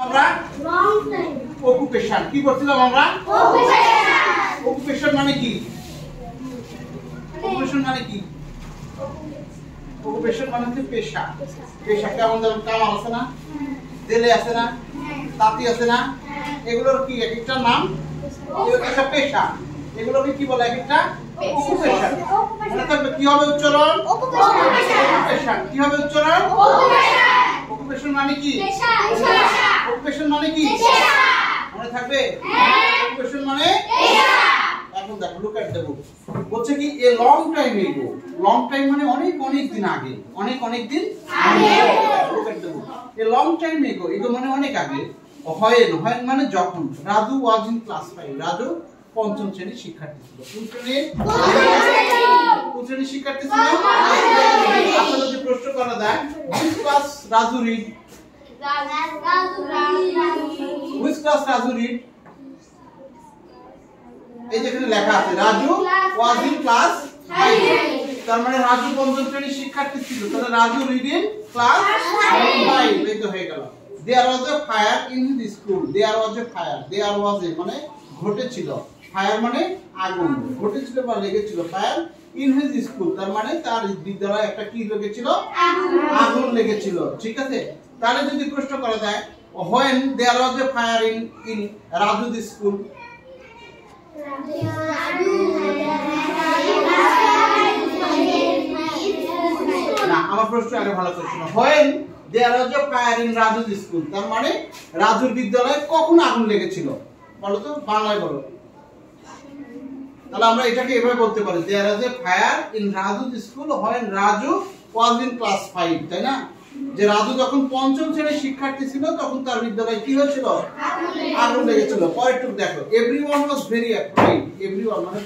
আমরা অকুপেশন কি করছিলাম আমরা? অকুপেশন মানে কি? অকুপেশন মানে কি? অকুপেশন মানে হচ্ছে পেশা। পেশা কেমন যেমন কামার আছে না, জেলে আছে না, তাঁতি আছে না, এগুলোর কি এক একটা নাম, একটা পেশা। এগুলোকে কি বলে? এক একটা অকুপেশন। মনে থাকবে কি হবে উচ্চারণ? অকুপেশন। কি হবে উচ্চারণ? অকুপেশন মানে কি? অকুপেশন মানে কি? মনে থাকবে? অকুপেশন মানে এখন দেখো লুক এট দ্য বুক। বলছে কি এ লং টাইম এগো। লং টাইম মানে অনেক অনেক দিন আগে, অনেক অনেক দিন আগে। Look at the book. A long time এগো, এগো মানে অনেক আগে। হয় মানে যখন Raju was in class 5। Raju পঞ্চম শ্রেণীর শিক্ষার্থী ছিল। কোন শ্রেণীর শিক্ষার্থী ছিল? আসলে যে প্রশ্ন করা যায়, which class Raju read? which class Raju read? এই যেখানে লেখা আছে রাজু was in class 5, তার মানে রাজু পঞ্চম শ্রেণীর শিক্ষার্থী ছিল। তাহলে রাজু read in class 5। এই তো হয়ে গেল। there was a fire in the school. there was a fire. there was a মানে ঘটেছিল, ফায়ার মানে আগুন, ঘটেছিল বা লেগেছিল। ফায়ার ইন হিজ স্কুল তার মানে তার বিদ্যালয়ে একটা কি লেগেছিল? আগুন লেগেছিল। ঠিক আছে, তাহলে যদি প্রশ্ন করা যায় when there was a fire in Raju's school, না আমার প্রশ্ন আগে ভালো করে শোনো। when there was a fire in Raju's school তার মানে রাজুর বিদ্যালয়ে কখন আগুন লেগেছিল? বলো তো, বাংলায় বলো। তাহলে আমরা এটাকে এভাবে বলতে পারি, there was a fire in Raju's school when Raju was in class 5, তাই না? যে রাজু যখন পঞ্চম শ্রেণীর শিক্ষার্থী ছিল তখন তার বিদ্যালয়ে কি হয়েছিল? আগুন লেগেছিল। পরেরটুকু দেখো, everyone was very afraid. everyone মানে